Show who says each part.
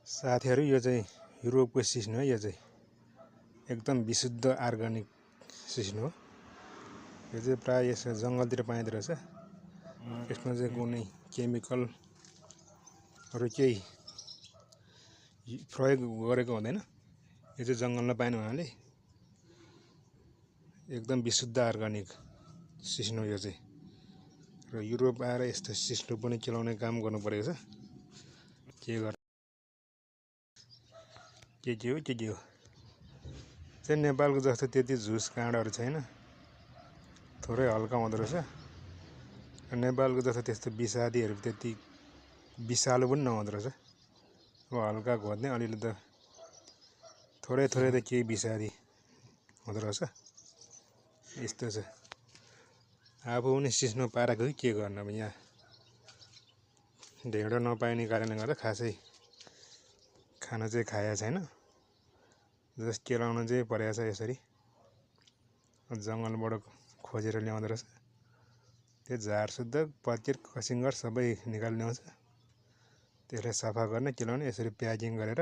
Speaker 1: साथीहरु यो चाहिँ युरोपको सिस्नो हो। यो चाहिँ एकदम विशुद्ध अर्गानिक सिस्नो हो। यो चाहिँ प्राय यसो जंगलतिर पाइँदो रहेछ। यसमा चाहिँ कुनै केमिकलहरु केही प्रयोग गरेको हुँदैन। यो चाहिँ जंगलमा पाइने हुनाले एकदम विशुद्ध अर्गानिक सिस्नो यो चाहिँ। र युरोप आएर यस्तो सिस्नो पनि केलाउने काम गर्नु परेको छ। के हो चाहिँ नेपालको जस्तो त्यति झुस काँडाहरु छैन, थोरै हल्का हुँदो रहेछ। नेपालको जस्तो त्यस्तो विषादीहरु त्यति विषालु पनि नहुँदो रहेछ। अब हल्का घोज्ने अलिअलि त थोरै त केही विषादी हुँदो रहेछ। यस्तो छ। आफू पनि सिस्नो पारेको के गर्नु। अब यहाँ ढेँडो नपाइने कारणले गर्दा खासै खाना चाहिँ खाएको छैन। जस केलाउन चाहिँ परेको छ। यसरी जंगलबाट खोजेर ल्याउँदो रहेछ। त्यो झार शुद्ध पतिर कसिङ्गर सबै निकाल्ने हुन्छ। त्यसलाई सफा गर्ने केलाउने यसरी प्याकिङ गरेर